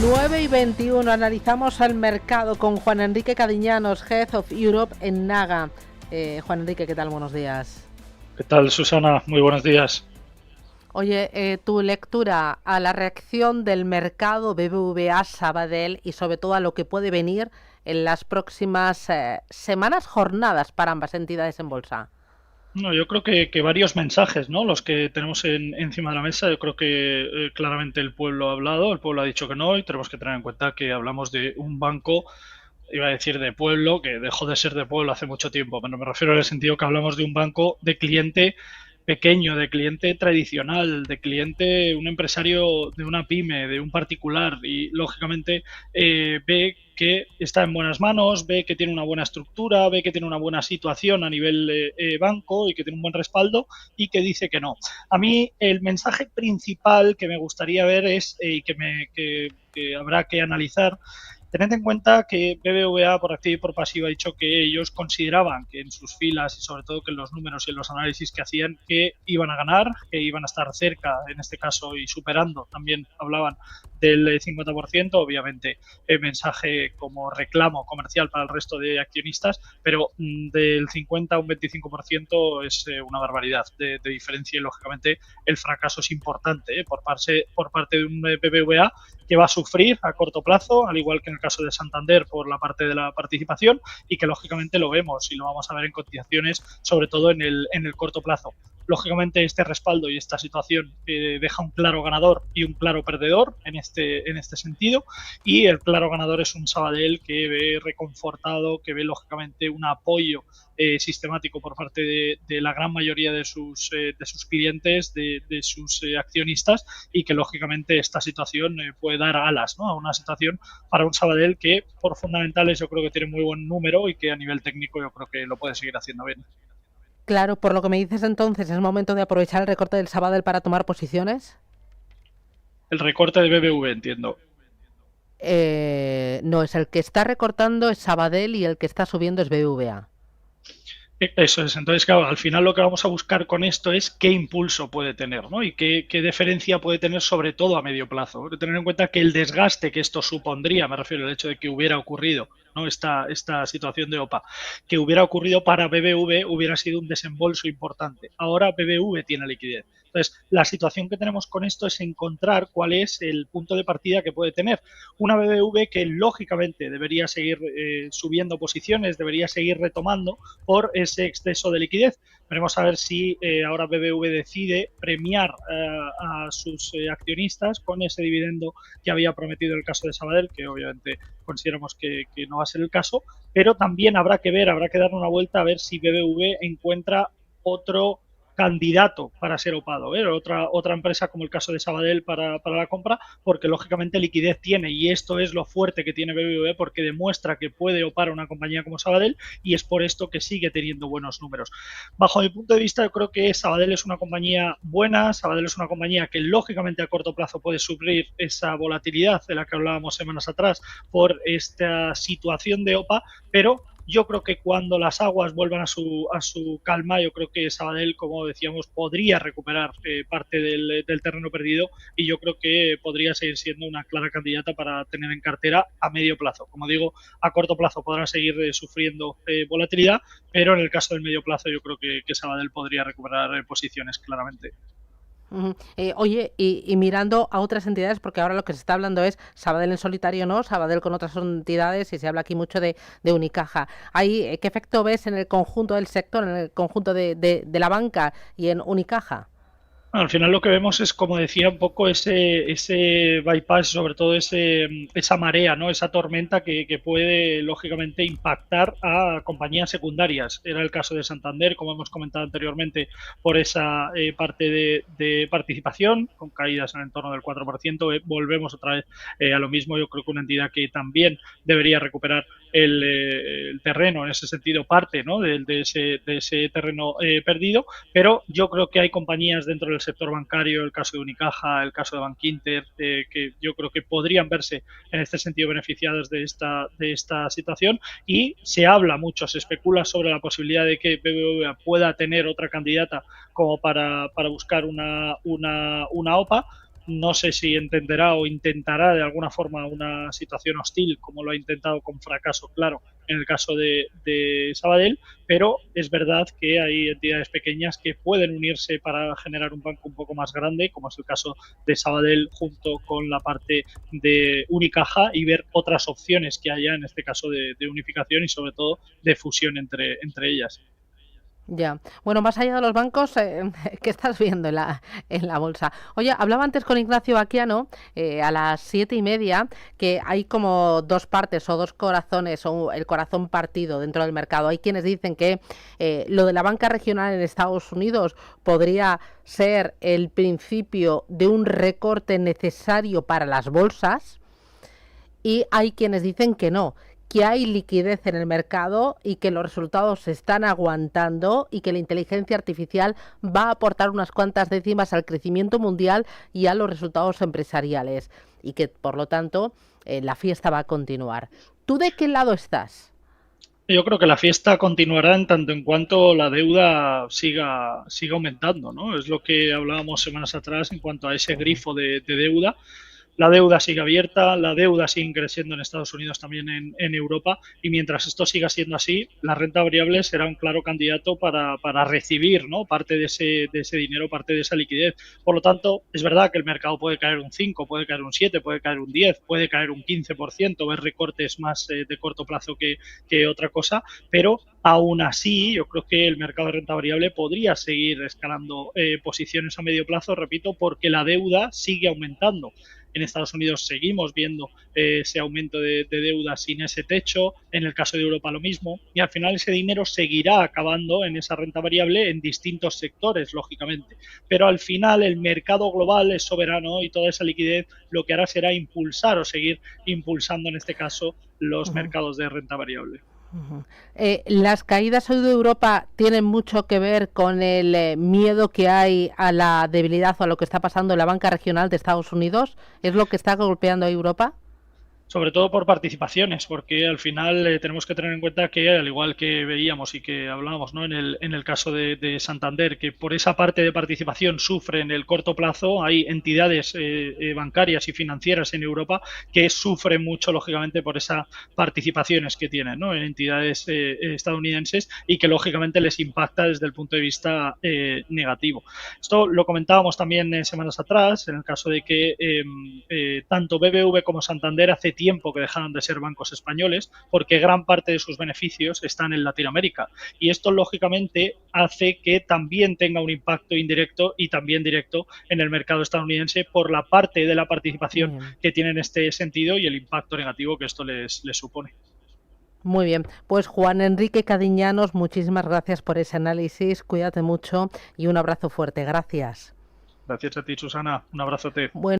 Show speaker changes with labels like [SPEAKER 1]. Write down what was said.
[SPEAKER 1] 9:21, analizamos el mercado con Juan Enrique Cadiñanos, Head of Europe en Naga. Juan Enrique, ¿qué tal? Buenos días.
[SPEAKER 2] ¿Qué tal, Susana? Muy buenos días.
[SPEAKER 1] Oye, tu lectura a la reacción del mercado BBVA Sabadell y sobre todo a lo que puede venir en las próximas semanas, jornadas para ambas entidades en bolsa.
[SPEAKER 2] No, yo creo que varios mensajes, ¿no? Los que tenemos encima de la mesa. Yo creo que claramente el pueblo ha hablado, el pueblo ha dicho que no, y tenemos que tener en cuenta que hablamos de un banco, iba a decir de pueblo, que dejó de ser de pueblo hace mucho tiempo, pero me refiero en el sentido que hablamos de un banco de cliente pequeño, de cliente tradicional, de cliente, un empresario de una pyme, de un particular, y lógicamente ve que está en buenas manos, ve que tiene una buena estructura, ve que tiene una buena situación a nivel banco y que tiene un buen respaldo, y que dice que no. A mí el mensaje principal que me gustaría ver es, y que habrá que analizar. Tened en cuenta que BBVA por activa y por pasiva ha dicho que ellos consideraban que en sus filas y sobre todo que en los números y en los análisis que hacían, que iban a ganar, que iban a estar cerca, en este caso, y superando, también hablaban del 50%, obviamente mensaje como reclamo comercial para el resto de accionistas, pero del 50 a un 25% es una barbaridad de diferencia, y lógicamente el fracaso es importante por parte de un BBVA que va a sufrir a corto plazo, al igual que en el caso de Santander por la parte de la participación, y que lógicamente lo vemos y lo vamos a ver en cotizaciones, sobre todo en el corto plazo. Lógicamente este respaldo y esta situación deja un claro ganador y un claro perdedor en este sentido, y el claro ganador es un Sabadell que ve reconfortado, que ve lógicamente un apoyo sistemático por parte de la gran mayoría de sus clientes, de sus accionistas, y que lógicamente esta situación puede dar alas, ¿no?, a una situación para un Sabadell que por fundamentales yo creo que tiene muy buen número y que a nivel técnico yo creo que lo puede seguir haciendo bien.
[SPEAKER 1] Claro, por lo que me dices entonces, ¿es momento de aprovechar el recorte del Sabadell para tomar posiciones?
[SPEAKER 2] El recorte de BBV, entiendo.
[SPEAKER 1] No, es el que está recortando es Sabadell y el que está subiendo es BBVA.
[SPEAKER 2] Eso es. Entonces, claro, al final lo que vamos a buscar con esto es qué impulso puede tener, ¿no? Y qué diferencia puede tener, sobre todo a medio plazo. Tener en cuenta que el desgaste que esto supondría, me refiero al hecho de que hubiera ocurrido, ¿no?, esta situación de OPA, que hubiera ocurrido para BBV, hubiera sido un desembolso importante. Ahora BBV tiene liquidez. Entonces, la situación que tenemos con esto es encontrar cuál es el punto de partida que puede tener una BBV que lógicamente debería seguir subiendo posiciones, debería seguir retomando por ese exceso de liquidez. Veremos a ver si ahora BBV decide premiar a sus accionistas con ese dividendo que había prometido el caso de Sabadell, que obviamente consideramos que no va a ser el caso, pero también habrá que ver, habrá que dar una vuelta a ver si BBV encuentra otro candidato para ser opado, otra empresa como el caso de Sabadell para la compra, porque lógicamente liquidez tiene, y esto es lo fuerte que tiene BBV, porque demuestra que puede opar a una compañía como Sabadell, y es por esto que sigue teniendo buenos números. Bajo mi punto de vista, yo creo que Sabadell es una compañía buena, Sabadell es una compañía que lógicamente a corto plazo puede sufrir esa volatilidad de la que hablábamos semanas atrás por esta situación de OPA, pero yo creo que cuando las aguas vuelvan a su calma, yo creo que Sabadell, como decíamos, podría recuperar parte del terreno perdido, y yo creo que podría seguir siendo una clara candidata para tener en cartera a medio plazo. Como digo, a corto plazo podrá seguir sufriendo volatilidad, pero en el caso del medio plazo yo creo que Sabadell podría recuperar posiciones claramente.
[SPEAKER 1] Oye, y mirando a otras entidades, porque ahora lo que se está hablando es Sabadell en solitario, ¿no? Sabadell con otras entidades, y se habla aquí mucho de Unicaja. Ahí, ¿qué efecto ves en el conjunto del sector, en el conjunto de la banca y en Unicaja?
[SPEAKER 2] Bueno, al final lo que vemos es, como decía, un poco ese bypass, sobre todo esa marea, ¿no? Esa tormenta que puede, lógicamente, impactar a compañías secundarias. Era el caso de Santander, como hemos comentado anteriormente, por esa parte de participación, con caídas en el entorno del 4%. Volvemos otra vez a lo mismo. Yo creo que una entidad que también debería recuperar el terreno, en ese sentido, parte, ¿no?, de ese terreno perdido, pero yo creo que hay compañías dentro del sector bancario, el caso de Unicaja, el caso de Bankinter, que yo creo que podrían verse en este sentido beneficiadas de esta situación, y se habla mucho, se especula sobre la posibilidad de que BBVA pueda tener otra candidata como para buscar una OPA. no sé si entenderá o intentará de alguna forma una situación hostil, como lo ha intentado con fracaso claro en el caso de Sabadell, pero es verdad que hay entidades pequeñas que pueden unirse para generar un banco un poco más grande, como es el caso de Sabadell junto con la parte de Unicaja, y ver otras opciones que haya, en este caso de unificación y sobre todo de fusión entre ellas.
[SPEAKER 1] Ya. Bueno, más allá de los bancos, ¿qué estás viendo en la bolsa? Oye, hablaba antes con Ignacio Baquiano, a las 7:30, que hay como dos partes o dos corazones o el corazón partido dentro del mercado. Hay quienes dicen que lo de la banca regional en Estados Unidos podría ser el principio de un recorte necesario para las bolsas, y hay quienes dicen que hay liquidez en el mercado y que los resultados se están aguantando y que la inteligencia artificial va a aportar unas cuantas décimas al crecimiento mundial y a los resultados empresariales, y que por lo tanto la fiesta va a continuar. ¿Tú de qué lado estás?
[SPEAKER 2] Yo creo que la fiesta continuará en tanto en cuanto la deuda siga aumentando, ¿no? Es lo que hablábamos semanas atrás en cuanto a ese grifo de deuda. La deuda sigue abierta, la deuda sigue creciendo en Estados Unidos, también en Europa, y mientras esto siga siendo así, la renta variable será un claro candidato para recibir, ¿no?, parte de ese dinero, parte de esa liquidez. Por lo tanto, es verdad que el mercado puede caer un 5, puede caer un 7, puede caer un 10, puede caer un 15%, ver recortes más de corto plazo que otra cosa, pero aún así, yo creo que el mercado de renta variable podría seguir escalando posiciones a medio plazo, repito, porque la deuda sigue aumentando. En Estados Unidos seguimos viendo ese aumento de deuda sin ese techo, en el caso de Europa lo mismo, y al final ese dinero seguirá acabando en esa renta variable en distintos sectores, lógicamente. Pero al final el mercado global es soberano y toda esa liquidez lo que hará será impulsar o seguir impulsando, en este caso, los
[SPEAKER 1] Ujú.
[SPEAKER 2] mercados de renta variable.
[SPEAKER 1] Ujú. Las caídas hoy de Europa tienen mucho que ver con el miedo que hay a la debilidad o a lo que está pasando en la banca regional de Estados Unidos. ¿Es lo que está golpeando a Europa?
[SPEAKER 2] Sobre todo por participaciones, porque al final tenemos que tener en cuenta que, al igual que veíamos y que hablábamos, ¿no?, en el caso de Santander, que por esa parte de participación sufre en el corto plazo, hay entidades bancarias y financieras en Europa que sufren mucho, lógicamente, por esas participaciones que tienen, ¿no?, en entidades estadounidenses, y que, lógicamente, les impacta desde el punto de vista negativo. Esto lo comentábamos también semanas atrás, en el caso de que tanto BBV como Santander hace tiempo que dejaron de ser bancos españoles, porque gran parte de sus beneficios están en Latinoamérica. Y esto, lógicamente, hace que también tenga un impacto indirecto y también directo en el mercado estadounidense por la parte de la participación
[SPEAKER 1] Bien.
[SPEAKER 2] que tiene en este sentido y el impacto negativo que esto les supone.
[SPEAKER 1] Muy bien, pues Juan Enrique Cadiñanos, muchísimas gracias por ese análisis, cuídate mucho y un abrazo fuerte, gracias.
[SPEAKER 2] Gracias a ti, Susana. Un abrazote.
[SPEAKER 1] Bueno.